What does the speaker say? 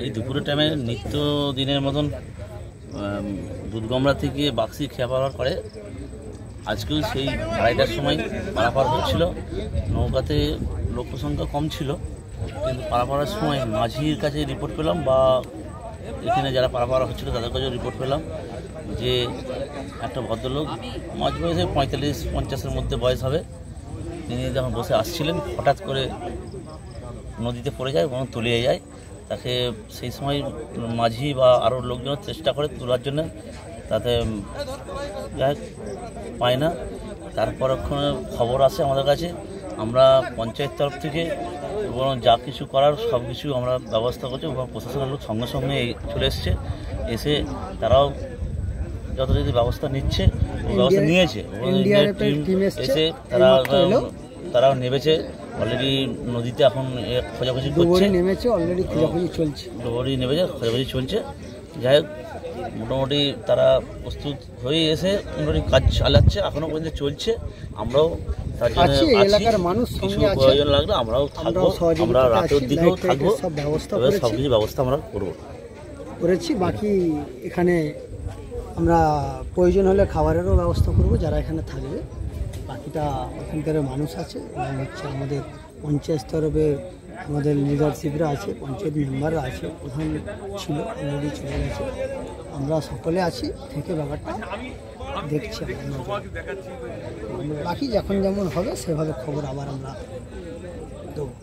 এই দুপুরের টাইমে নিত্য দিনের মতন দুধগমরা থেকে বাক্সি খেয়া পাওয়ার পরে আজকেও সেই 2:30টার সময় পারাপার হচ্ছিল। নৌকাতে লোক সংখ্যা কম ছিল, কিন্তু পারাপাড়ার সময় মাঝির কাছে রিপোর্ট পেলাম বা এখানে যারা পারাপাড়া হচ্ছিল তাদের কাছেও রিপোর্ট পেলাম যে একটা ভদ্রলোক মাঝ বয়সে 45-50-এর মধ্যে বয়স হবে, তিনি যখন বসে আসছিলেন হঠাৎ করে নদীতে পড়ে যায় এবং তলিয়ে যায়। তাকে সেই সময় মাঝি বা আরও লোকজন চেষ্টা করে তোলার জন্য, তাতে পায় না। তারপর খবর আসে আমাদের কাছে, আমরা পঞ্চায়েত তরফ থেকে এবং যা কিছু করার সব কিছু আমরা ব্যবস্থা করছি এবং প্রশাসনের লোক সঙ্গে সঙ্গে চলে এসছে, এসে তারাও যথাযথ ব্যবস্থা নিচ্ছে, ব্যবস্থা নিয়েছে। এসে তারাও নেমেছে, অলরেডি নদীতে এখন খোঁজাখুঁজি করছে, ডুবুরি নেমেছে, খোঁজাখুঁজি চলছে। যাই হোক, মোটামুটি তারা প্রস্তুত হয়ে এসে মোটামুটি কাজ চালাচ্ছে, এখনও পর্যন্ত চলছে। আমরাও তার জন্য কিছু প্রয়োজন লাগলে আমরাও থাকবো, আমরা রাতের দিকেও থাকবো, সব কিছু ব্যবস্থা আমরা করেছি। বাকি এখানে আমরা প্রয়োজন হলে খাবারেরও ব্যবস্থা করব যারা এখানে থাকবে। বাকিটা এখানকার মানুষ আছে এবং হচ্ছে আমাদের পঞ্চায়েত তরফে আমাদের লিডারশিপরা আছে, পঞ্চায়েত মেম্বাররা আছে, প্রধান ছিল অলরেডি চলে গেছে। আমরা সকলে আছি থেকে ব্যাপারটা দেখছি। বাকি যখন যেমন হবে সেভাবে খবর আবার আমরা দেবো।